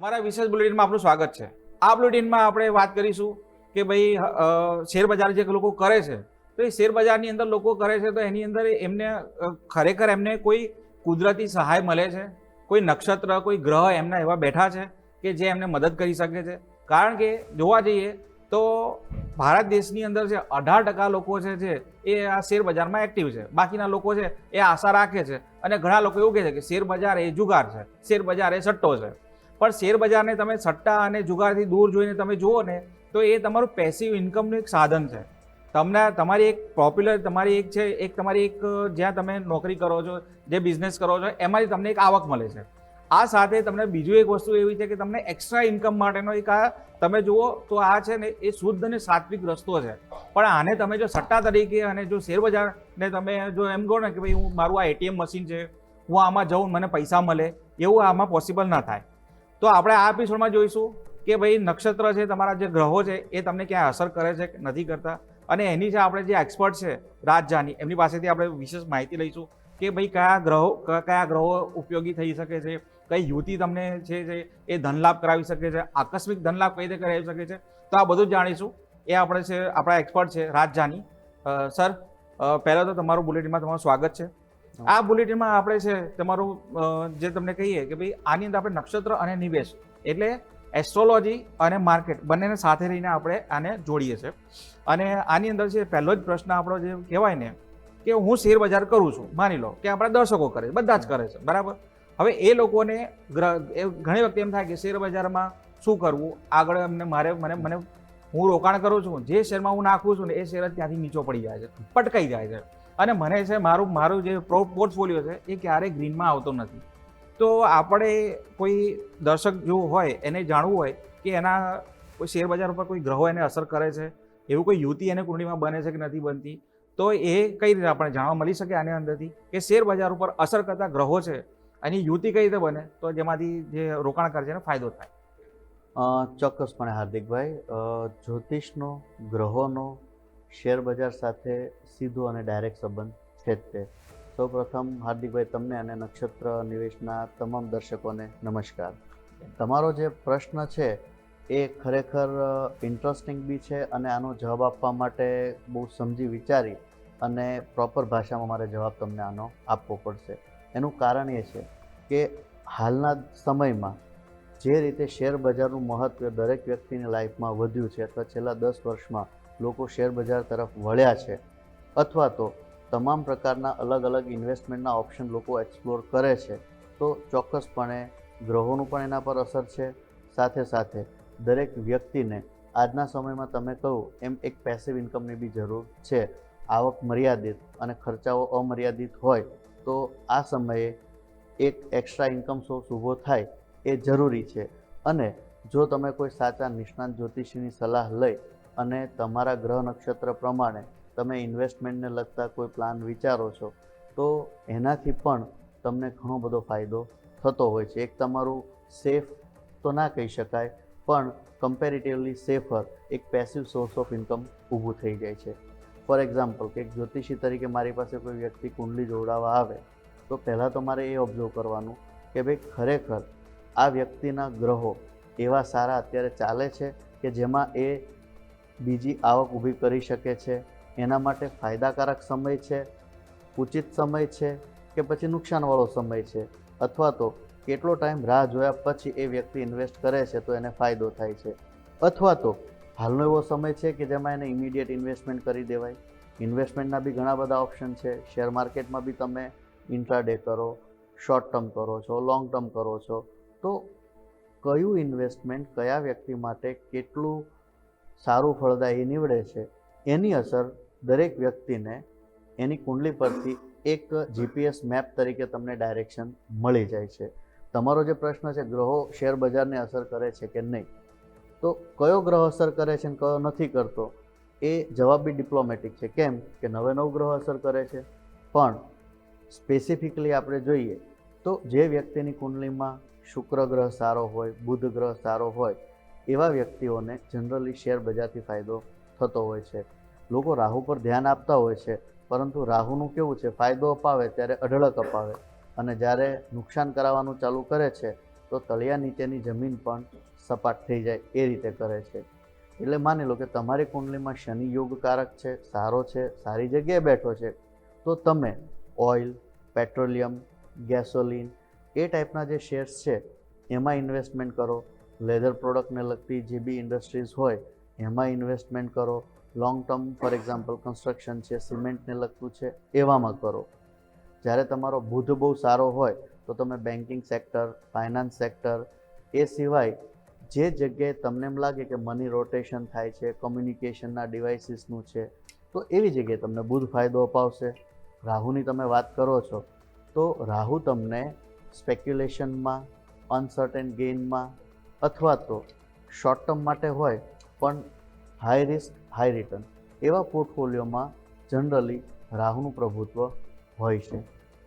અમારા વિશેષ બુલેટિનમાં આપનું સ્વાગત છે. આ બુલેટિનમાં આપણે વાત કરીશું કે ભાઈ શેર બજાર જે લોકો કરે છે તો એ શેર બજારની અંદર લોકો કરે છે તો એની અંદર એમને ખરેખર એમને કોઈ કુદરતી સહાય મળે છે, કોઈ નક્ષત્ર, કોઈ ગ્રહ એમના એવા બેઠા છે કે જે એમને મદદ કરી શકે છે. કારણ કે જોવા જઈએ તો ભારત દેશની અંદર છે 18% લોકો છે એ આ શેર બજારમાં એક્ટિવ છે. બાકીના લોકો છે એ આશા રાખે છે અને ઘણા લોકો એવું કહે છે કે શેર બજાર એ જુગાર છે, શેર બજાર એ સટ્ટો છે. પણ શેર બજારને તમે સટ્ટા અને જુગારથી દૂર જોઈને તમે જુઓ ને તો એ તમારું પેસિવ ઇન્કમનું એક સાધન છે. તમને તમારી એક પોપ્યુલર તમારી એક છે એક તમારી એક જ્યાં તમે નોકરી કરો છો, જે બિઝનેસ કરો છો એમાંથી તમને એક આવક મળે છે. આ સાથે તમને બીજું એક વસ્તુ એવી છે કે તમને એક્સ્ટ્રા ઇન્કમ માટેનો એક આ તમે જુઓ તો આ છે ને એ શુદ્ધ અને સાત્વિક રસ્તો છે. પણ આને તમે જો સટ્ટા તરીકે અને જો શેર બજારને તમે જો એમ કહો ને કે ભાઈ હું મારું આ એટીએમ મશીન છે, હું આમાં જાઉં મને પૈસા મળે, એવું આમાં પોસિબલ ના થાય. તો આપણે આ એપિસોડમાં જોઈશું કે ભાઈ નક્ષત્ર છે, તમારા જે ગ્રહો છે એ તમને ક્યાંય અસર કરે છે કે નથી કરતા, અને એની જે આપણે જે એક્સપર્ટ છે રાજ જાની એમની પાસેથી આપણે વિશેષ માહિતી લઈશું કે ભાઈ કયા ગ્રહો ઉપયોગી થઈ શકે છે, કઈ યુતિ તમને છે એ ધનલાભ કરાવી શકે છે, આકસ્મિક ધનલાભ કઈ રીતે કરાવી શકે છે. તો આ બધું જ જાણીશું. એ આપણે છે આપણા એક્સપર્ટ છે રાજ જાની. સર, પહેલાં તો તમારું બુલેટિનમાં તમારું સ્વાગત છે. આ બુલેટિનમાં આપણે છે તમારું જે તમને કહીએ કે ભાઈ આની અંદર આપણે નક્ષત્ર અને નિવેશ એટલે એસ્ટ્રોલોજી અને માર્કેટ બંનેને સાથે રહીને આપણે આને જોડીએ છીએ. અને આની અંદર છે પહેલો જ પ્રશ્ન આપણો જે કહેવાય ને કે હું શેર બજાર કરું છું, માની લો કે આપણા દર્શકો કરે છે, બધા જ કરે છે, બરાબર. હવે એ લોકોને ઘણી વખત એમ થાય કે શેર બજારમાં શું કરવું આગળ, એમને મને હું રોકાણ કરું છું, જે શેરમાં હું નાખું છું ને એ શેર જ ત્યાંથી નીચો પડી જાય છે, પટકાઈ જાય છે. અને મને છે મારું જે પોર્ટફોલિયો છે એ ક્યારેય ગ્રીનમાં આવતો નથી. તો આપણે કોઈ દર્શક જો હોય એને જાણવું હોય કે એના કોઈ શેર બજાર ઉપર કોઈ ગ્રહો એને અસર કરે છે, એવું કોઈ યુતિ એને કુંડળીમાં બને છે કે નથી બનતી, તો એ કઈ રીતે આપણે જાણવા મળી શકે આની અંદરથી કે શેર બજાર ઉપર અસર કરતા ગ્રહો છે એની યુતિ કઈ રીતે બને તો જેમાંથી જે રોકાણકાર છે એને ફાયદો થાય. ચોક્કસપણે હાર્દિકભાઈ, જ્યોતિષનો, ગ્રહોનો શેર બજાર સાથે સીધો અને ડાયરેક્ટ સંબંધ છે જ તે. સૌપ્રથમ હાર્દિકભાઈ, તમને અને નક્ષત્ર નિવેશના તમામ દર્શકોને નમસ્કાર. તમારો જે પ્રશ્ન છે એ ખરેખર ઇન્ટરેસ્ટિંગ બી છે અને આનો જવાબ આપવા માટે બહુ સમજી વિચારી અને પ્રોપર ભાષામાં મારે જવાબ તમને આનો આપવો પડશે. એનું કારણ એ છે કે હાલના સમયમાં જે રીતે શેર બજારનું મહત્ત્વ દરેક વ્યક્તિની લાઈફમાં વધ્યું છે અથવા છેલ્લા 10 વર્ષમાં લોકો શેર બજાર તરફ વળ્યા છે, અથવા તો તમામ પ્રકારના અલગ અલગ ઇન્વેસ્ટમેન્ટના ઓપ્શન લોકો એક્સપ્લોર કરે છે, તો ચોક્કસપણે ગ્રહોનું પણ એના પર અસર છે. સાથે સાથે દરેક વ્યક્તિને આજના સમયમાં તમે કહું એમ એક પેસિવ ઇન્કમની બી જરૂર છે. આવક મર્યાદિત અને ખર્ચાઓ અમર્યાદિત હોય તો આ સમયે એક એક્સ્ટ્રા ઇન્કમ સોર્સ ઊભો થાય એ જરૂરી છે. અને જો તમે કોઈ સાચા નિષ્ણાત જ્યોતિષીની સલાહ લઈ અને તમારા ગ્રહ નક્ષત્ર પ્રમાણે તમે ઇન્વેસ્ટમેન્ટને લગતા કોઈ પ્લાન વિચારો છો તો એનાથી પણ તમને ઘણો બધો ફાયદો થતો હોય છે. એક તમારું સેફ તો ના કહી શકાય પણ કમ્પેરેટિવલી સેફર એક પેસિવ સોર્સ ઓફ ઇન્કમ ઊભું થઈ જાય છે. ફોર એક્ઝામ્પલ, કે એક જ્યોતિષી તરીકે મારી પાસે કોઈ વ્યક્તિ કુંડલી જોડાવા આવે તો પહેલાં તો મારે એ ઓબ્ઝર્વ કરવાનું કે ભાઈ ખરેખર આ વ્યક્તિના ગ્રહો એવા સારા અત્યારે ચાલે છે કે જેમાં એ બીજી આવક ઊભી કરી શકે છે, એના માટે ફાયદાકારક સમય છે, ઉચિત સમય છે કે પછી નુકસાનવાળો સમય છે, અથવા તો કેટલો ટાઈમ રાહ જોયા પછી એ વ્યક્તિ ઇન્વેસ્ટ કરે છે તો એને ફાયદો થાય છે, અથવા તો હાલનો એવો સમય છે કે જેમાં એને ઇમિડિયેટ ઇન્વેસ્ટમેન્ટ કરી દેવાય. ઇન્વેસ્ટમેન્ટના બી ઘણા બધા ઓપ્શન છે. શેર માર્કેટમાં બી તમે ઇન્ટ્રાડે કરો, શોર્ટ ટર્મ કરો છો, લોંગ ટર્મ કરો છો, તો કયું ઇન્વેસ્ટમેન્ટ કયા વ્યક્તિ માટે કેટલું સારું ફળદાયી નીવડે છે એની અસર દરેક વ્યક્તિને એની કુંડલી પરથી એક જીપીએસ મેપ તરીકે તમને ડાયરેક્શન મળી જાય છે. તમારો જે પ્રશ્ન છે ગ્રહો શેર બજારને અસર કરે છે કે નહીં, તો કયો ગ્રહ અસર કરે છે અને કયો નથી કરતો એ જવાબ બી ડિપ્લોમેટિક છે. કેમ કે 99 ગ્રહ અસર કરે છે, પણ સ્પેસિફિકલી આપણે જોઈએ તો જે વ્યક્તિની કુંડલીમાં શુક્ર ગ્રહ સારો હોય, બુધ ગ્રહ સારો હોય, એવા વ્યક્તિઓને જનરલી શેર બજારથી ફાયદો થતો હોય છે. લોકો રાહુ પર ધ્યાન આપતા હોય છે, પરંતુ રાહુનું કેવું છે, ફાયદો અપાવે ત્યારે અઢળક અપાવે અને જ્યારે નુકસાન કરાવવાનું ચાલુ કરે છે તો તળિયા નીચેની જમીન પણ સપાટ થઈ જાય એ રીતે કરે છે. એટલે માની લો કે તમારી કુંડલીમાં શનિ યોગકારક છે, સારો છે, સારી જગ્યાએ બેઠો છે, તો તમે ઓઇલ, પેટ્રોલિયમ, ગેસોલિન એ ટાઈપના જે શેર્સ છે એમાં ઇન્વેસ્ટમેન્ટ કરો. લેધર પ્રોડક્ટને લગતી જે બી ઇન્ડસ્ટ્રીઝ હોય એમાં ઇન્વેસ્ટમેન્ટ કરો. Long term for example construction છે, સિમેન્ટને લગતું છે એવામાં કરો. જ્યારે તમારો બુધ બહુ સારો હોય તો તમે બેન્કિંગ સેક્ટર, ફાઇનાન્સ સેક્ટર, એ સિવાય જે જગ્યાએ તમને એમ લાગે કે મની રોટેશન થાય છે, કમ્યુનિકેશનના ડિવાઇસીસનું છે, તો એવી જગ્યાએ તમને બુધ ફાયદો અપાવશે. રાહુની તમે વાત કરો છો તો રાહુ તમને સ્પેક્યુલેશનમાં, અનસર્ટેન ગેઇનમાં અથવા તો શોર્ટ ટર્મ માટે હોય પણ હાઈ રિસ્ક હાઈ રિટર્ન એવા પોર્ટફોલિયોમાં જનરલી રાહુનું પ્રભુત્વ હોય છે.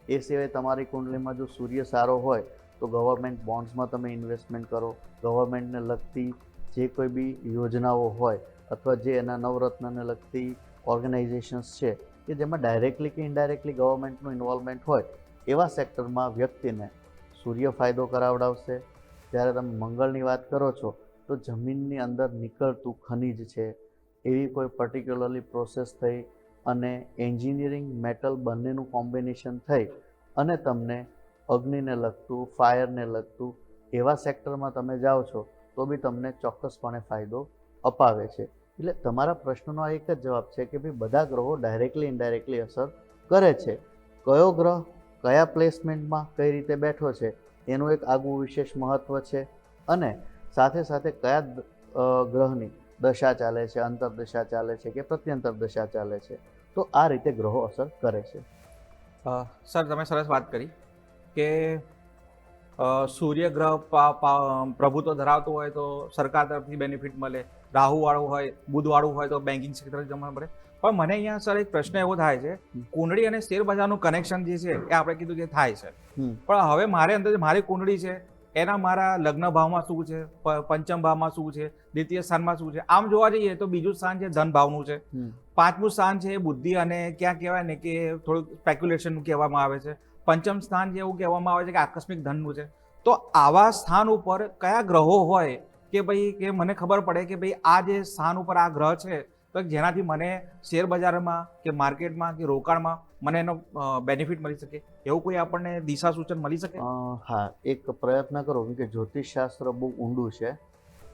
એ સિવાય તમારી કુંડલીમાં જો સૂર્ય સારો હોય તો ગવર્મેન્ટ બોન્ડ્સમાં તમે ઇન્વેસ્ટમેન્ટ કરો. ગવર્મેન્ટને લગતી જે કોઈ બી યોજનાઓ હોય અથવા જે એના નવરત્નને લગતી ઓર્ગેનાઇઝેશન્સ છે કે જેમાં ડાયરેક્ટલી કે ઇનડાયરેક્ટલી ગવર્મેન્ટનું ઇન્વોલ્વમેન્ટ હોય એવા સેક્ટરમાં વ્યક્તિને સૂર્ય ફાયદો કરાવડાવશે. જ્યારે તમે મંગળની વાત કરો છો તો જમીનની અંદર નીકળતું ખનિજ છે એવી કોઈ પર્ટિક્યુલરલી પ્રોસેસ થઈ અને એન્જિનિયરિંગ મેટલ બંનેનું કોમ્બિનેશન થઈ અને તમને અગ્નિને લગતું, ફાયરને લગતું એવા સેક્ટરમાં તમે જાઓ છો તો બી તમને ચોક્કસપણે ફાયદો અપાવે છે. એટલે તમારા પ્રશ્નનો આ એક જ જવાબ છે કે ભાઈ બધા ગ્રહો ડાયરેક્ટલી ઇનડાયરેક્ટલી અસર કરે છે. કયો ગ્રહ કયા પ્લેસમેન્ટમાં કઈ રીતે બેઠો છે એનું એક આગવું વિશેષ મહત્ત્વ છે અને સાથે સાથે કયા ગ્રહની દશા ચાલે છે, અંતરદશા ચાલે છે કે પ્રત્યંતર દશા ચાલે છે, તો આ રીતે ગ્રહો અસર કરે છે. સર તમે સરસ વાત કરી કે સૂર્ય ગ્રહ પ્રભુત્વ ધરાવતું હોય તો સરકાર તરફથી બેનિફિટ મળે, રાહુવાળું હોય, બુધવાળું હોય તો બેન્કિંગ સેક્ટર જમા મળે. પણ મને અહીંયા સર એક પ્રશ્ન એવો થાય છે, કુંડળી અને શેર બજારનું કનેક્શન જે છે એ આપણે કીધું કે થાય છે, પણ હવે મારે અંદર મારી કુંડળી છે એના મારા લગ્ન ભાવમાં શું છે, પંચમ ભાવમાં શું છે, દ્વિતીય સ્થાનમાં શું છે. આમ જોવા જઈએ તો બીજું સ્થાન છે ધન ભાવનું છે, પાંચમું સ્થાન છે બુદ્ધિ અને ક્યાં કહેવાય ને કે થોડુંક સ્પેક્યુલેશનનું કહેવામાં આવે છે, પંચમ સ્થાન છે એવું કહેવામાં આવે છે કે આકસ્મિક ધનનું છે. તો આવા સ્થાન ઉપર કયા ગ્રહો હોય કે ભાઈ કે મને ખબર પડે કે ભાઈ આ જે સ્થાન ઉપર આ ગ્રહ છે તો જેનાથી મને શેર બજારમાં કે માર્કેટમાં કે રોકાણમાં મને એનો બેનિફિટ મળી શકે, એવું કોઈ આપણને દિશા સૂચન મળી શકે? હા, એક પ્રયત્ન કરો કે જ્યોતિષશાસ્ત્ર બહુ ઊંડું છે.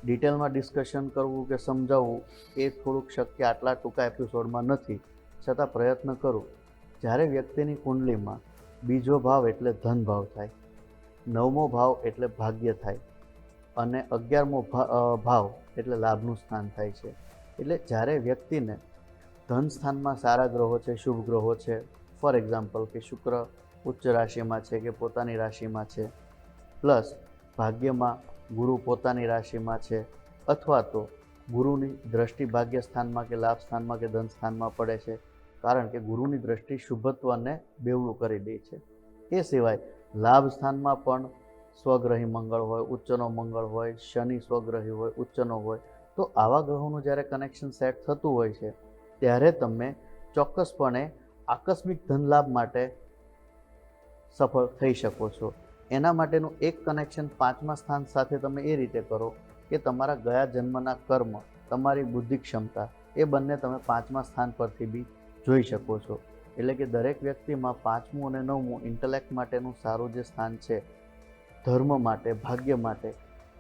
ડિટેલમાં ડિસ્કશન કરવું કે સમજાવવું એ થોડુંક શક્ય આટલા ટૂંકા એપિસોડમાં નથી, છતાં પ્રયત્ન કરું. જ્યારે વ્યક્તિની કુંડલીમાં બીજો ભાવ એટલે ધન ભાવ થાય, 9મો ભાવ એટલે ભાગ્ય થાય અને 11મો ભાવ એટલે લાભનું સ્થાન થાય છે. એટલે જ્યારે વ્યક્તિને ધન સ્થાનમાં સારા ગ્રહો છે, શુભ ગ્રહો છે, ફોર એક્ઝામ્પલ કે શુક્ર ઉચ્ચ રાશિમાં છે કે પોતાની રાશિમાં છે, પ્લસ ભાગ્યમાં ગુરુ પોતાની રાશિમાં છે અથવા તો ગુરુની દ્રષ્ટિ ભાગ્ય સ્થાનમાં કે લાભ સ્થાનમાં કે ધન સ્થાનમાં પડે છે, કારણ કે ગુરુની દ્રષ્ટિ શુભત્વને બેવડું કરી દે છે. એ સિવાય લાભ સ્થાનમાં પણ સ્વગ્રહી મંગળ હોય, ઉચ્ચનો મંગળ હોય, શનિ સ્વગ્રહી હોય, ઉચ્ચનો હોય, તો આવા ગ્રહોનું જ્યારે કનેક્શન સેટ થતું હોય છે ત્યારે તમે ચોક્કસપણે આકસ્મિક ધન લાભ માટે સફળ થઈ શકો છો. એના માટેનું એક કનેક્શન 5મા સ્થાન સાથે તમે એ રીતે કરો કે તમારા ગયા જન્મના કર્મ, તમારી બુદ્ધિ ક્ષમતા એ બંને તમે 5મા સ્થાન પરથી બી જોઈ શકો છો. એટલે કે દરેક વ્યક્તિમાં 5મું અને 9મું ઇન્ટેલેક્ટ માટેનું સારું જે સ્થાન છે, ધર્મ માટે, ભાગ્ય માટે,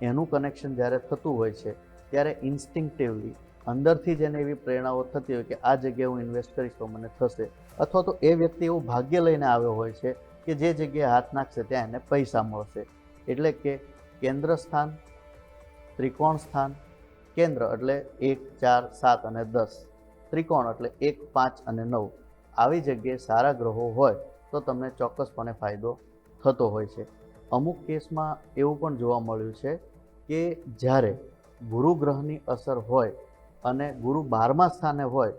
એનું કનેક્શન જ્યારે થતું હોય છે ત્યારે ઇન્સ્ટિંક્ટિવલી અંદરથી જ એને એવી પ્રેરણાઓ થતી હોય કે આ જગ્યાએ હું ઇન્વેસ્ટ કરીશ તો મને થશે, અથવા તો એ વ્યક્તિ એવું ભાગ્ય લઈને આવ્યો હોય છે કે જે જગ્યાએ હાથ નાખશે ત્યાં એને પૈસા મળશે. એટલે કે કેન્દ્ર સ્થાન, ત્રિકોણ સ્થાન, કેન્દ્ર એટલે 1, 4, 7 અને 10, ત્રિકોણ એટલે 1, 5 અને 9, આવી જગ્યાએ સારા ગ્રહો હોય તો તમને ચોક્કસપણે ફાયદો થતો હોય છે. અમુક કેસમાં એવું પણ જોવા મળ્યું છે કે જ્યારે ગુરુ ગ્રહની અસર હોય અને ગુરુ 12મા સ્થાને હોય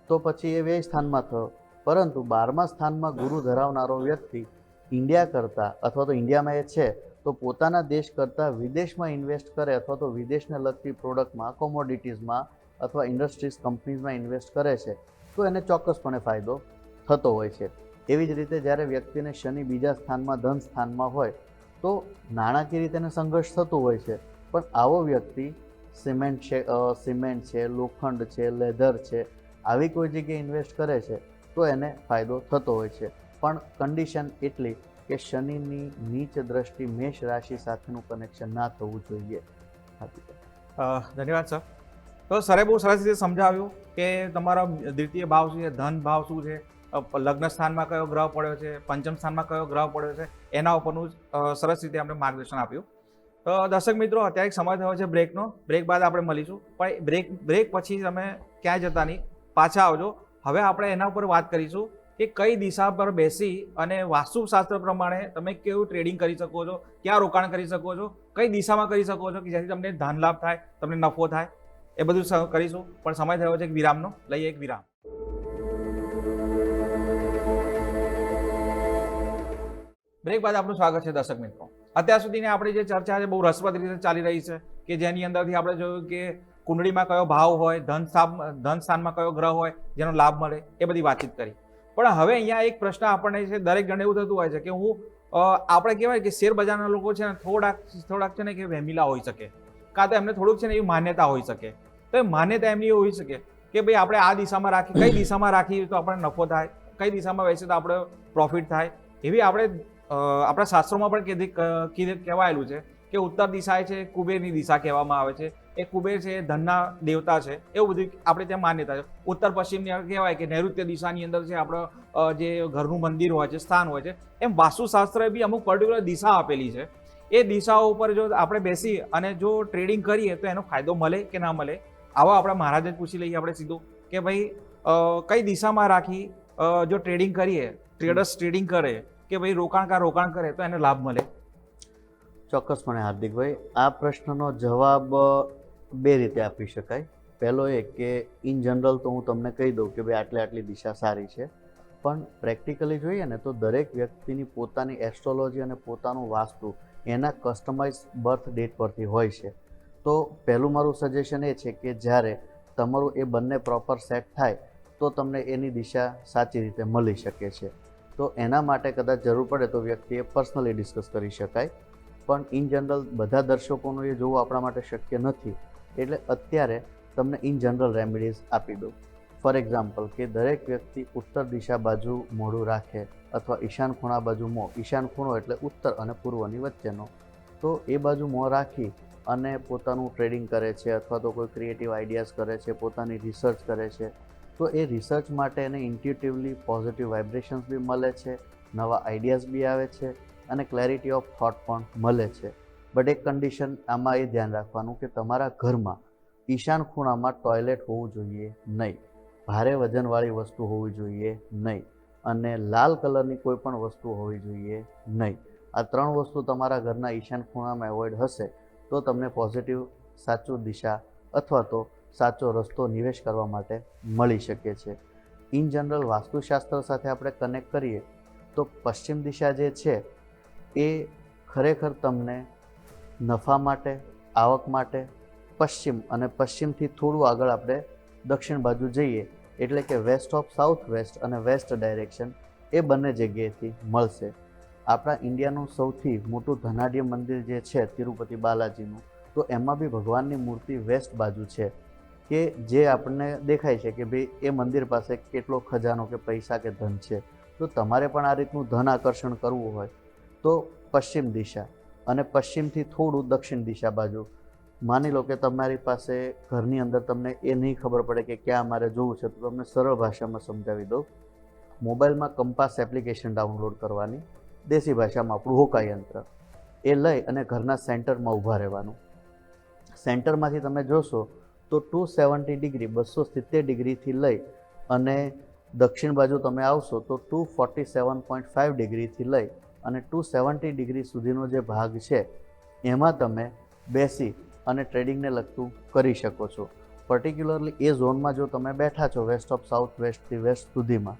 તો પછી એ વ્યય સ્થાનમાં થયો, પરંતુ 12મા સ્થાનમાં ગુરુ ધરાવનારો વ્યક્તિ ઇન્ડિયા કરતાં અથવા તો ઇન્ડિયામાં એ છે તો પોતાના દેશ કરતાં વિદેશમાં ઇન્વેસ્ટ કરે અથવા તો વિદેશને લગતી પ્રોડક્ટમાં, કોમોડિટીઝમાં અથવા ઇન્ડસ્ટ્રીઝ, કંપનીઝમાં ઇન્વેસ્ટ કરે છે તો એને ચોક્કસપણે ફાયદો થતો હોય છે. એવી જ રીતે જ્યારે વ્યક્તિને શનિ બીજા સ્થાનમાં ધન સ્થાનમાં હોય તો નાણાકીય રીતે એને સંઘર્ષ થતું હોય છે, પણ આવો વ્યક્તિ સિમેન્ટ છે, લોખંડ છે, લેધર છે, આવી કોઈ જગ્યાએ ઇન્વેસ્ટ કરે છે તો એને ફાયદો થતો હોય છે. પણ કન્ડિશન એટલી કે શનિની નીચ દ્રષ્ટિ મેષ રાશિ સાથેનું કનેક્શન ના થવું જોઈએ. ધન્યવાદ સર. તો સરે બહુ સરસ રીતે સમજાવ્યું કે તમારા દ્વિતીય ભાવ શું છે, ધન ભાવ શું છે, લગ્ન સ્થાનમાં કયો ગ્રહ પડ્યો છે, પંચમ સ્થાનમાં કયો ગ્રહ પડ્યો છે, એના ઉપરનું સરસ રીતે અમને માર્ગદર્શન આપ્યું. તો દર્શક મિત્રો, અત્યારે એક સમય થયો છે બ્રેકનો. બ્રેક બાદ આપણે મળીશું, પણ બ્રેક પછી તમે ક્યાંય જતા નહીં, પાછા આવજો. હવે આપણે એના ઉપર વાત કરીશું કે કઈ દિશા પર બેસી અને વાસ્તુશાસ્ત્ર પ્રમાણે તમે કેવું ટ્રેડિંગ કરી શકો છો, ક્યાં રોકાણ કરી શકો છો, કઈ દિશામાં કરી શકો છો કે જેથી તમને ધન લાભ થાય, તમને નફો થાય, એ બધું કરીશું. પણ સમય થયો છે એક વિરામનો. લઈએ એક વિરામ. બ્રેક બાદ આપનું સ્વાગત છે દર્શક મિત્રો. અત્યાર સુધીની આપણી જે ચર્ચા છે બહુ રસપ્રદ રીતે ચાલી રહી છે કે જેની અંદરથી આપણે જોયું કે કુંડળીમાં કયો ભાવ હોય, ધન સ્થાનમાં કયો ગ્રહ હોય જેનો લાભ મળે, એ બધી વાતચીત કરી. પણ હવે અહીંયા એક પ્રશ્ન આપણને છે, દરેક જણે એવું થતું હોય છે કે આપણે કહેવાય કે શેર બજારના લોકો છે ને થોડાક છે ને કે વહેમીલા હોઈ શકે, કાં તો એમને થોડુંક છે ને એવી માન્યતા હોઈ શકે. તો એ માન્યતા એમની હોઈ શકે કે ભાઈ આપણે આ દિશામાં રાખી, કઈ દિશામાં રાખીએ તો આપણે નફો થાય, કઈ દિશામાં બેસીએ તો આપણે પ્રોફિટ થાય. એવી આપણા શાસ્ત્રોમાં પણ કહેવાયેલું છે કે ઉત્તર દિશા છે કુબેરની દિશા કહેવામાં આવે છે. એ કુબેર છે એ ધનના દેવતા છે, એવું બધું આપણે ત્યાં માન્યતા છે. ઉત્તર પશ્ચિમની કહેવાય કે નૈઋત્ય દિશાની અંદર છે આપણો જે ઘરનું મંદિર હોય છે, સ્થાન હોય છે. એમ વાસ્તુશાસ્ત્રએ બી અમુક પર્ટિક્યુલર દિશા આપેલી છે. એ દિશાઓ ઉપર જો આપણે બેસી અને જો ટ્રેડિંગ કરીએ તો એનો ફાયદો મળે કે ના મળે, આવા આપણા મહારાજને પૂછી લઈએ આપણે સીધું કે ભાઈ કઈ દિશામાં રાખી જો ટ્રેડિંગ કરીએ, ટ્રેડર્સ ટ્રેડિંગ કરે કે ભાઈ રોકાણ કરે તો એને લાભ મળે. ચોક્કસપણે હાર્દિકભાઈ, આ પ્રશ્નનો જવાબ બે રીતે આપી શકાય. પહેલો એ કે ઇન જનરલ તો હું તમને કહી દઉં કે ભાઈ આટલી દિશા સારી છે, પણ પ્રેક્ટિકલી જોઈએ ને તો દરેક વ્યક્તિની પોતાની એસ્ટ્રોલોજી અને પોતાનું વાસ્તુ એના કસ્ટમાઇઝ બર્થ ડેટ પરથી હોય છે. તો પહેલું મારું સજેશન એ છે કે જ્યારે તમારું એ બંને પ્રોપર સેટ થાય તો તમને એની દિશા સાચી રીતે મળી શકે છે. તો એના માટે કદાચ જરૂર પડે તો વ્યક્તિએ પર્સનલી ડિસ્કસ કરી શકાય, પણ ઇન જનરલ બધા દર્શકોનું એ જોવું આપણા માટે શક્ય નથી. એટલે અત્યારે તમને ઇન જનરલ રેમેડીઝ આપી દઉં. ફોર એક્ઝામ્પલ કે દરેક વ્યક્તિ ઉત્તર દિશા બાજુ મોઢું રાખે અથવા ઈશાન ખૂણા બાજુ મોં, ઈશાન ખૂણો એટલે ઉત્તર અને પૂર્વની વચ્ચેનો, તો એ બાજુ મોં રાખી અને પોતાનું ટ્રેડિંગ કરે છે અથવા તો કોઈ ક્રિએટિવ આઈડિયાઝ કરે છે, પોતાની રિસર્ચ કરે છે, તો એ રિસર્ચ માટે એને ઇન્ટ્યુટિવલી પોઝિટિવ વાઇબ્રેશન્સ બી મળે છે, નવા આઈડિયાઝ બી આવે છે અને ક્લેરિટી ઓફ થોટ પણ મળે છે. બટ એક કન્ડિશન આમાં એ ધ્યાન રાખવાનું કે તમારા ઘરમાં ઈશાન ખૂણામાં ટોયલેટ હોવું જોઈએ નહીં, ભારે વજનવાળી વસ્તુ હોવી જોઈએ નહીં અને લાલ કલરની કોઈ પણ વસ્તુ હોવી જોઈએ નહીં. આ 3 વસ્તુ તમારા ઘરના ઈશાન ખૂણામાં એવોઇડ હશે તો તમને પોઝિટિવ સાચું દિશા અથવા તો સાચો રસ્તો નિવેશ કરવા માટે મળી શકે છે. ઇન જનરલ વાસ્તુશાસ્ત્ર સાથે આપણે કનેક્ટ કરીએ તો પશ્ચિમ દિશા જે છે એ ખરેખર તમને નફા માટે, આવક માટે પશ્ચિમ અને પશ્ચિમથી થોડું આગળ આપણે દક્ષિણ બાજુ જઈએ એટલે કે વેસ્ટ ઓફ સાઉથ વેસ્ટ અને વેસ્ટ ડાયરેક્શન એ બંને જગ્યાએથી મળશે. આપણા ઇન્ડિયાનું સૌથી મોટું ધનાઢ્ય મંદિર જે છે તિરુપતિ બાલાજીનું, તો એમાં બી ભગવાનની મૂર્તિ વેસ્ટ બાજુ છે કે જે આપણને દેખાય છે કે ભાઈ એ મંદિર પાસે કેટલો ખજાનો કે પૈસા કે ધન છે. તો તમારે પણ આ રીતનું ધન આકર્ષણ કરવું હોય તો પશ્ચિમ દિશા અને પશ્ચિમથી થોડું દક્ષિણ દિશા બાજુ. માની લો કે તમારી પાસે ઘરની અંદર તમને એ નહીં ખબર પડે કે ક્યાં મારે જોવું છે, તો તમને સરળ ભાષામાં સમજાવી દઉં. મોબાઈલમાં કંપાસ એપ્લિકેશન ડાઉનલોડ કરવાની, દેશી ભાષામાં આપણું હોકા યંત્ર, એ લઈ અને ઘરના સેન્ટરમાં ઊભા રહેવાનું. સેન્ટરમાંથી તમે જોશો તો 270 ડિગ્રી 270 ડિગ્રીથી લઈ અને દક્ષિણ બાજુ તમે આવશો તો 247.5 ડિગ્રીથી લઈ અને 270 ડિગ્રી સુધીનો જે ભાગ છે એમાં તમે બેસી અને ટ્રેડિંગને લગતું કરી શકો છો. પર્ટિક્યુલરલી એ ઝોનમાં જો તમે બેઠા છો વેસ્ટ ઓફ સાઉથ વેસ્ટથી વેસ્ટ સુધીમાં,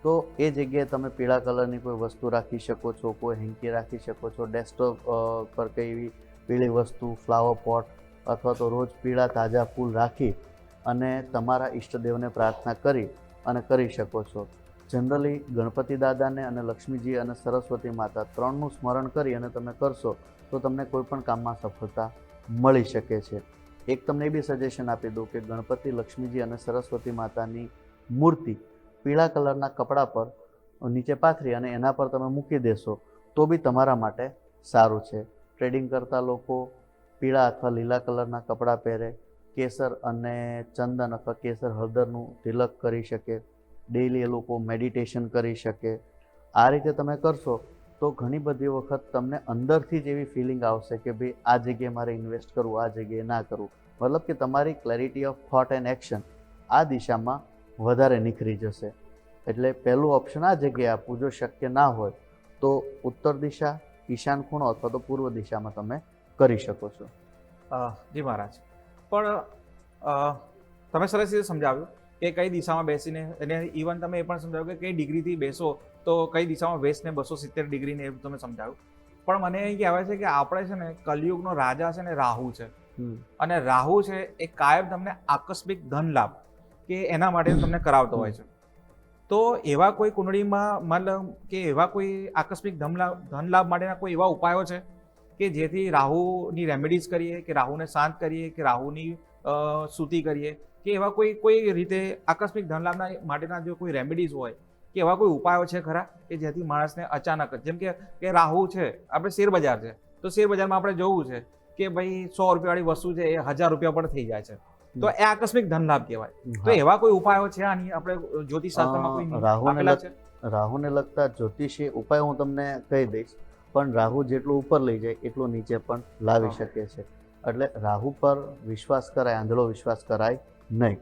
તો એ જગ્યાએ તમે પીળા કલરની કોઈ વસ્તુ રાખી શકો છો, કોઈ હેન્કી રાખી શકો છો, ડેસ્કટોપ પર કઈ એવી પીળી વસ્તુ, ફ્લાવર પોટ અથવા તો રોજ પીળા તાજા ફૂલ રાખી અને તમારા ઈષ્ટદેવને પ્રાર્થના કરી અને કરી શકો છો. જનરલી ગણપતિ દાદાને અને લક્ષ્મીજી અને સરસ્વતી માતા ત્રણનું સ્મરણ કરી અને તમે કરશો તો તમને કોઈ પણ કામમાં સફળતા મળી શકે છે. એક તમને એ બી સજેશન આપી દઉં કે ગણપતિ, લક્ષ્મીજી અને સરસ્વતી માતાની મૂર્તિ પીળા કલરના કપડા પર નીચે પાથરી અને એના પર તમે મૂકી દેશો તો બી તમારા માટે સારું છે. ટ્રેડિંગ કરતા લોકો પીળા અથવા લીલા કલરના કપડાં પહેરે, કેસર અને ચંદન અથવા કેસર હળદરનું તિલક કરી શકે, ડેઈલી એ લોકો મેડિટેશન કરી શકે. આ રીતે તમે કરશો તો ઘણી બધી વખત તમને અંદરથી જ એવી ફિલિંગ આવશે કે ભાઈ આ જગ્યાએ મારે ઇન્વેસ્ટ કરવું, આ જગ્યાએ ના કરવું. મતલબ કે તમારી clarity of thought and action આ દિશામાં વધારે નિખરી જશે. એટલે પહેલું ઓપ્શન આ જગ્યાએ આપવું. જો શક્ય ના હોય તો ઉત્તર દિશા, ઈશાન ખૂણો અથવા તો પૂર્વ દિશામાં તમે કરી શકો છો. જી મહારાજ, પણ તમે સરસ રીતે સમજાવ્યું કે કઈ દિશામાં બેસીને, અને ઇવન તમે એ પણ સમજાવ્યું કે કઈ ડિગ્રીથી બેસો તો કઈ દિશામાં બેસને 270 ડિગ્રીને એ તમે સમજાવ્યું. પણ મને એ કહેવાય છે કે આપણે છે ને કલયુગનો રાજા છે ને રાહુ છે, અને રાહુ છે એ કાયમ તમને આકસ્મિક ધન લાભ કે એના માટે તમને કરાવતો હોય છે. તો એવા કોઈ કુંડળીમાં મતલબ કે એવા કોઈ આકસ્મિક ધન લાભ માટેના કોઈ એવા ઉપાયો છે કે જેથી રાહુની રેમેડીઝ કરીએ, કે રાહુને શાંત કરીએ, કે રાહુની સ્તુતિ કરીએ, કે એવા કોઈ રીતે આકસ્મિક ધન લાભના માટેના જો કોઈ રેમેડીઝ હોય કે એવા કોઈ ઉપાયો છે ખરા કે જેથી માણસને અચાનક જ, જેમ કે રાહુ છે, આપણે શેર બજાર છે તો શેર બજારમાં આપણે જોવું છે કે ભાઈ 100 રૂપિયાવાળી વસ્તુ છે એ 1000 રૂપિયા પણ થઈ જાય છે, તો એ આકસ્મિક ધન લાભ કહેવાય. તો એવા કોઈ ઉપાયો છે આની આપણે જ્યોતિષશાસ્ત્રમાં કોઈ રાહુને લગતા જ્યોતિષી ઉપાય હું તમને કહી દઈશ, પણ રાહુ જેટલું ઉપર લઈ જાય એટલું નીચે પણ લાવી શકે છે. એટલે રાહુ પર વિશ્વાસ કરાય, આંધળો વિશ્વાસ કરાય નહીં.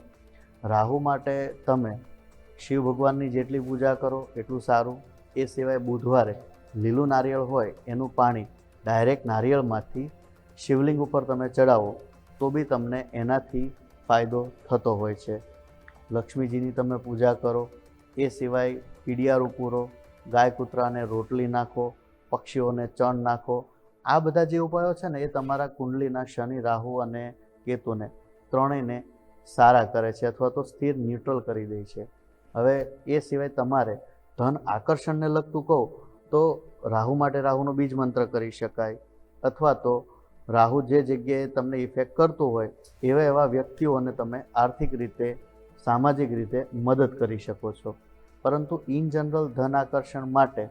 રાહુ માટે તમે શિવ ભગવાનની જેટલી પૂજા કરો એટલું સારું. એ સિવાય બુધવારે લીલું નારિયેળ હોય એનું પાણી ડાયરેક્ટ નારિયેળમાંથી શિવલિંગ ઉપર તમે ચડાવો તો બી તમને એનાથી ફાયદો થતો હોય છે. લક્ષ્મીજીની તમે પૂજા કરો. એ સિવાય પીડિયારું પૂરો, ગાય કૂતરાને રોટલી નાખો, પક્ષીઓને ચણ નાખો. આ બધા જે ઉપાયો છે ને એ તમારા કુંડલીના શનિ, રાહુ અને કેતુને ત્રણેયને સારા કરે છે અથવા તો સ્થિર ન્યુટ્રલ કરી દે છે. હવે એ સિવાય તમારે ધન આકર્ષણને લગતું કહો તો રાહુ માટે રાહુનો બીજ મંત્ર કરી શકાય, અથવા તો રાહુ જે જગ્યાએ તમને ઇફેક્ટ કરતું હોય એવા વ્યક્તિઓને તમે આર્થિક રીતે, સામાજિક રીતે મદદ કરી શકો છો. પરંતુ ઇન જનરલ ધન આકર્ષણ માટે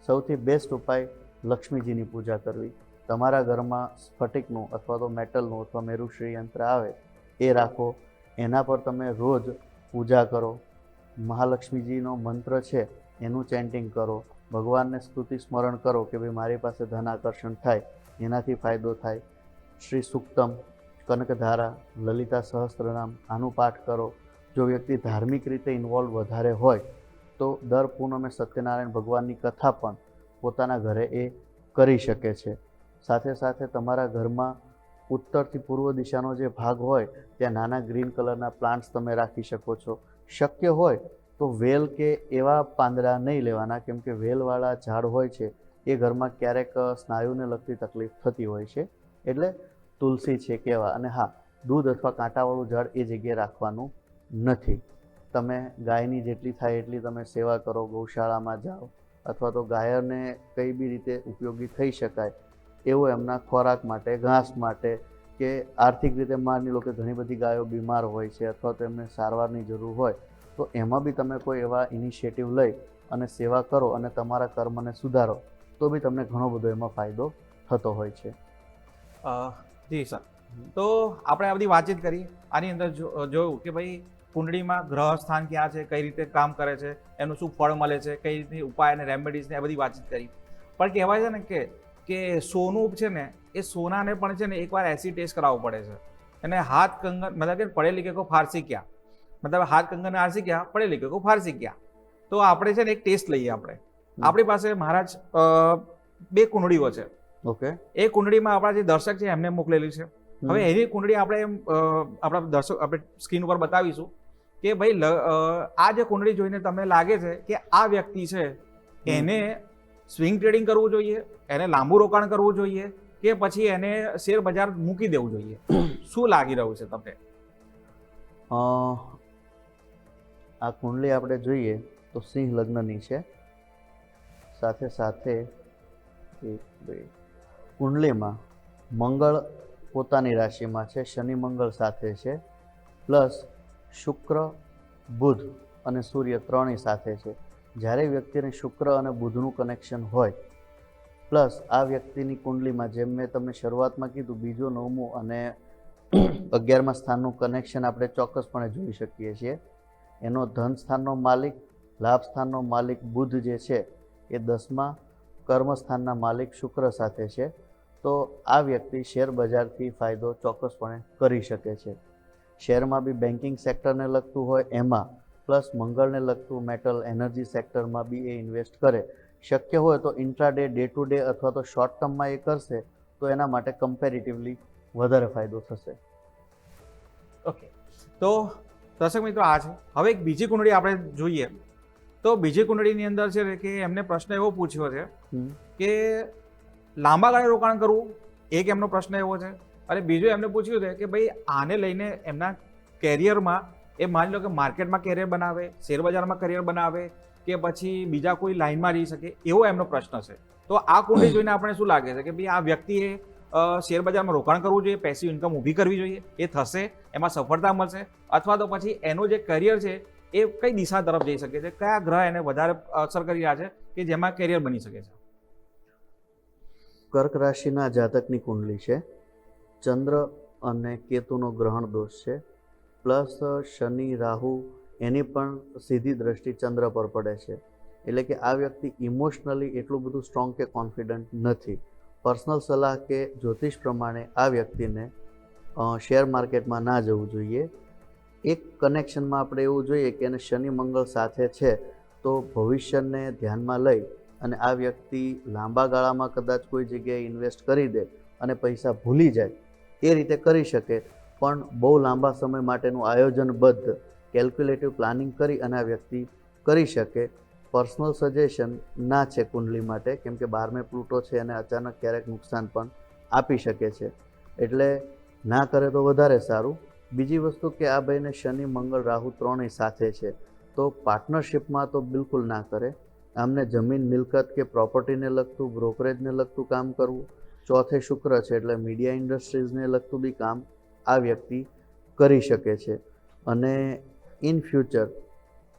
સૌથી બેસ્ટ ઉપાય લક્ષ્મીજીની પૂજા કરવી. તમારા ઘરમાં સ્ફટિકનું અથવા તો મેટલનું અથવા મેરુશ્રી યંત્ર આવે એ રાખો, એના પર તમે રોજ પૂજા કરો. મહાલક્ષ્મીજીનો મંત્ર છે એનું ચેન્ટિંગ કરો, ભગવાનને સ્તુતિ સ્મરણ કરો કે ભાઈ મારી પાસે ધન આકર્ષણ થાય, એનાથી ફાયદો થાય. શ્રી સુક્તમ, કનકધારા, લલિતા સહસ્ત્રનામ આનું પાઠ કરો. જો વ્યક્તિ ધાર્મિક રીતે ઇન્વોલ્વ વધારે હોય તો દર પૂનમે સત્યનારાયણ ભગવાનની કથા પણ પોતાના ઘરે એ કરી શકે છે. સાથે સાથે તમારા ઘરમાં ઉત્તરથી પૂર્વ દિશાનો જે ભાગ હોય ત્યાં નાના ગ્રીન કલરના પ્લાન્ટ્સ તમે રાખી શકો છો. શક્ય હોય તો વેલ કે એવા પાંદડા નહીં લેવાના, કેમ કે વેલવાળા ઝાડ હોય છે એ ઘરમાં ક્યારેક સ્નાયુને લગતી તકલીફ થતી હોય છે. એટલે તુલસી છે કેવા, અને હા, દૂધ અથવા કાંટાવાળું ઝાડ એ જગ્યાએ રાખવાનું નથી. તમે ગાયની જેટલી થાય એટલી તમે સેવા કરો, ગૌશાળામાં જાઓ, અથવા તો ગાયોને કઈ બી રીતે ઉપયોગી થઈ શકાય એવું એમના ખોરાક માટે, ઘાસ માટે, કે આર્થિક રીતે માની લો કે ઘણી બધી ગાયો બીમાર હોય છે અથવા તો એમને સારવારની જરૂર હોય તો એમાં બી તમે કોઈ એવા ઇનિશિયેટિવ લઈ અને સેવા કરો અને તમારા કર્મને સુધારો તો બી તમને ઘણો બધો એમાં ફાયદો થતો હોય છે. જી સર, તો આપણે આ બધી વાતચીત કરી. આની અંદર જોયું કે ભાઈ કુંડળીમાં ગ્રહ સ્થાન ક્યાં છે, કઈ રીતે કામ કરે છે, એનું શું ફળ મળે છે, કઈ રીતે ઉપાય અને રેમેડીઝ ને આ બધી વાતચીત કરી. પણ કહેવાય છે ને કે સોનું છે ને એ સોનાને પણ છે ને એકવાર એસિડ ટેસ્ટ કરાવવો પડે છે. અને હાથ કંગન, મતલબ કે પढ़े लिखे को फारसी क्या, મતલબ હાથ કંગન આરસી क्या, पढ़े लिखे को फारसी क्या. તો આપણે છે ને એક ટેસ્ટ લઈએ. આપણી પાસે મહારાજ 2 કુંડળીઓ છે. ઓકે. એ કુંડળીમાં આપણા જે દર્શક છે એમને મોકલેલી છે. હવે એની કુંડળી આપણે આપણા દર્શક આપણે સ્ક્રીન ઉપર બતાવીશું કે ભાઈ આ જે કુંડળી જોઈને તમને લાગે છે કે આ વ્યક્તિ છે એને સ્વિંગ ટ્રેડિંગ કરવું જોઈએ, એને લાંબુ રોકાણ કરવું જોઈએ, કે પછી એને શેર બજાર મૂકી દેવું જોઈએ? શું લાગી રહ્યું છે તમને? આ કુંડલી આપણે જોઈએ તો સિંહ લગ્નની છે. સાથે સાથે કુંડલીમાં મંગળ પોતાની રાશિમાં છે, શનિ મંગળ સાથે છે, પ્લસ શુક્ર બુધ અને સૂર્ય ત્રણેય સાથે છે. જ્યારે વ્યક્તિને શુક્ર અને બુધનું કનેક્શન હોય, પ્લસ આ વ્યક્તિની કુંડલીમાં જેમ મેં તમને શરૂઆતમાં કીધું, બીજો 9મું અને 11મા સ્થાનનું કનેક્શન આપણે ચોક્કસપણે જોઈ શકીએ છીએ. એનો ધન સ્થાનનો માલિક, લાભ સ્થાનનો માલિક બુધ જે છે એ 10મા કર્મસ્થાનના માલિક શુક્ર સાથે છે. તો આ વ્યક્તિ શેર બજારથી ફાયદો ચોક્કસપણે કરી શકે છે. શેરમાં બી બેન્કિંગ સેક્ટરને લગતું હોય એમાં, પ્લસ મંગળને લગતું મેટલ એનર્જી સેક્ટરમાં બી એ ઇન્વેસ્ટ કરે. શક્ય હોય તો ઇન્ટ્રાડે, ડે ટુ ડે અથવા તો શોર્ટ ટર્મમાં એ કરશે તો એના માટે કમ્પેરેટિવલી વધારે ફાયદો થશે. ઓકે, તો દર્શક મિત્રો આ છે. હવે એક બીજી કુંડળી આપણે જોઈએ તો બીજી કુંડળીની અંદર છે કે એમને પ્રશ્ન એવો પૂછ્યો છે કે લાંબા ગાળે રોકાણ કરવું, એક એમનો પ્રશ્ન એવો છે. અને બીજું એમને પૂછ્યું છે કે ભાઈ આને લઈને એમના કેરિયરમાં એ માની લો કે માર્કેટમાં કેરિયર બનાવે, શેરબજારમાં કરિયર બનાવે કે પછી બીજા કોઈ લાઇનમાં રહી શકે, એવો એમનો પ્રશ્ન છે. તો આ કુંડળી જોઈને આપણે શું લાગે છે કે ભાઈ આ વ્યક્તિએ શેરબજારમાં રોકાણ કરવું જોઈએ, પેસિવ ઇન્કમ ઊભી કરવી જોઈએ, એ થશે, એમાં સફળતા મળશે, અથવા તો પછી એનું જે કરિયર છે એ કઈ દિશા તરફ જઈ શકે છે, કયા ગ્રહ એને વધારે અસર કરી રહ્યા છે કે જેમાં કેરિયર બની શકે છે? કર્ક રાશિના જાતકની કુંડલી છે. ચંદ્ર અને કેતુનો ગ્રહણ દોષ છે, પ્લસ શનિ રાહુ એની પણ સીધી દ્રષ્ટિ ચંદ્ર પર પડે છે. એટલે કે આ વ્યક્તિ ઇમોશનલી એટલું બધું સ્ટ્રોંગ કે કોન્ફિડન્ટ નથી. પર્સનલ સલાહ કે જ્યોતિષ પ્રમાણે આ વ્યક્તિને શેર માર્કેટમાં ના જવું જોઈએ. એક કનેક્શનમાં આપણે એવું જોઈએ કે એને શનિ મંગળ સાથે છે, તો ભવિષ્યને ધ્યાનમાં લઈ અને આ વ્યક્તિ લાંબા ગાળામાં કદાચ કોઈ જગ્યાએ ઇન્વેસ્ટ કરી દે અને પૈસા ભૂલી જાય એ રીતે કરી શકે, પણ બહુ લાંબા સમય માટેનું આયોજનબદ્ધ કેલ્ક્યુલેટિવ પ્લાનિંગ કરી અને આ વ્યક્તિ કરી શકે. પર્સનલ સજેશન ના છે કુંડલી માટે, કેમ કે 12મે પ્લુટો છે અને અચાનક ક્યારેક નુકસાન પણ આપી શકે છે. એટલે ના કરે તો વધારે સારું. બીજી વસ્તુ કે આ ભાઈને શનિ મંગળ રાહુ ત્રણેય સાથે છે, તો પાર્ટનરશિપમાં તો બિલકુલ ના કરે. આમને જમીન મિલકત કે પ્રોપર્ટીને લગતું, બ્રોકરેજને લગતું કામ કરવું. ચોથે શુક્ર છે એટલે મીડિયા ઇન્ડસ્ટ્રીઝને લગતું બી કામ આ વ્યક્તિ કરી શકે છે. અને ઇન ફ્યુચર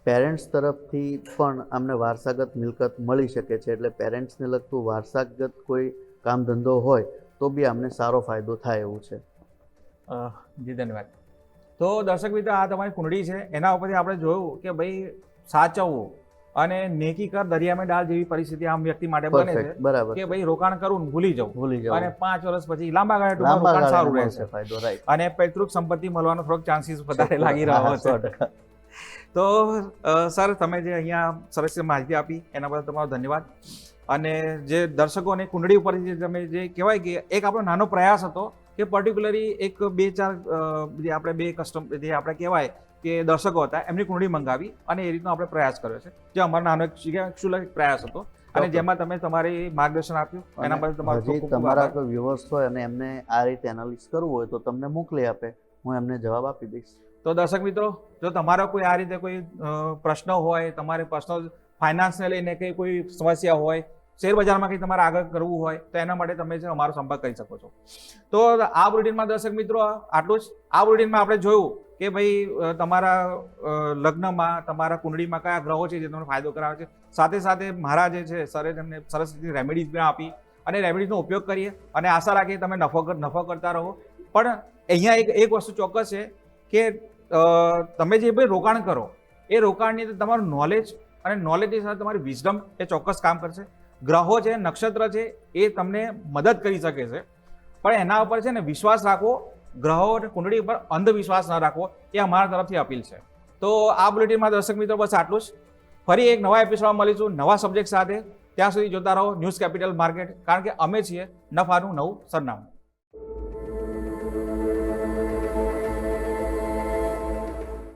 પેરેન્ટ્સ તરફથી પણ આમને વારસાગત મિલકત મળી શકે છે. એટલે પેરેન્ટ્સને લગતું વારસાગત કોઈ કામ ધંધો હોય તો બી આમને સારો ફાયદો થાય એવું છે. જી ધન્યવાદ. તો દર્શક મિત્રો, આ તમારી કુંડળી છે, એના ઉપરથી આપણે જોયું કે ભાઈ સાચવવું અને નેકી કર દરિયામાં ડાળ જેવી પરિસ્થિતિ આમ વ્યક્તિ માટે બને છે. બરાબર કે ભાઈ રોકાણ કરવું ને ભૂલી જવું અને 5 વર્ષ પછી લાંબા ગાળે રોકાણ સારું રહેશે ફાયદો, રાઈટ. અને પૈતૃક સંપત્તિ મળવાનો થોડોક ચાન્સીસ વધારે લાગી રહ્યો છે. તો સર, તમે જે અહીંયા સરસ માહિતી આપી એના બદલ તમારો ધન્યવાદ. અને જે દર્શકોને કુંડળી ઉપર તમે જે કહેવાય કે એક આપણો નાનો પ્રયાસ હતો કે પર્ટિક્યુલરલી એક 2-4 જે આપણે 2 કસ્ટમ જે આપણે કહેવાય કે દર્શકો હતા એમની કુંડળી મંગાવી અને એ રીતનો આપણે પ્રયાસ કર્યો છે, જે અમારો નાનો એક ક્ષુલ્લક પ્રયાસ હતો અને જેમાં તમે તમારી માર્ગદર્શન આપ્યું એના બદલ તમારો ખૂબ ખૂબ તમારા આભાર. કોઈ વ્યુઅર્સ હોય અને એમને આ રીતે એનાલિસિસ કરવું હોય તો તમને મોકલી આપે, હું એમને જવાબ આપી દઈશ. તો દર્શક મિત્રો, જો તમારો કોઈ આ રીતે કોઈ પ્રશ્ન હોય, તમારે પર્સનલ ફાઇનાન્સને લઈને કંઈ કોઈ સમસ્યા હોય, શેર બજારમાં કંઈ તમારે આગળ કરવું હોય તો એના માટે તમે અમારો સંપર્ક કરી શકો છો. તો આ બુલેટિનમાં દર્શક મિત્રો આટલું જ. આ બુલેટિનમાં આપણે જોયું કે ભાઈ તમારા લગ્નમાં, તમારા કુંડળીમાં કયા ગ્રહો છે જે તમને ફાયદો કરાવે છે. સાથે સાથે મારા જે છે સરે તેમને સરસ રીતે રેમેડીઝ પણ આપી અને રેમેડીઝનો ઉપયોગ કરીએ અને આશા રાખીએ તમે નફો કરતા રહો. પણ અહીંયા એક વસ્તુ ચોક્કસ છે કે તમે જે ભાઈ રોકાણ કરો એ રોકાણની અંદર તમારું નોલેજ અને નોલેજની સાથે તમારી વિઝડમ એ ચોક્કસ કામ કરશે. ગ્રહો છે, નક્ષત્ર છે, એ તમને મદદ કરી શકે છે, પણ એના ઉપર છે ને વિશ્વાસ રાખવો. ગ્રહો અને કુંડળી ઉપર અંધવિશ્વાસ ન રાખવો, એ અમારા તરફથી અપીલ છે. તો આ બુલેટિનમાં દર્શક મિત્રો બસ આટલું જ. ફરી એક નવા એપિસોડમાં મળીશું નવા સબ્જેક્ટ સાથે. ત્યાં સુધી જોતા રહો ન્યૂઝ કેપિટલ માર્કેટ, કારણ કે અમે છીએ નફાનું નવું સરનામું.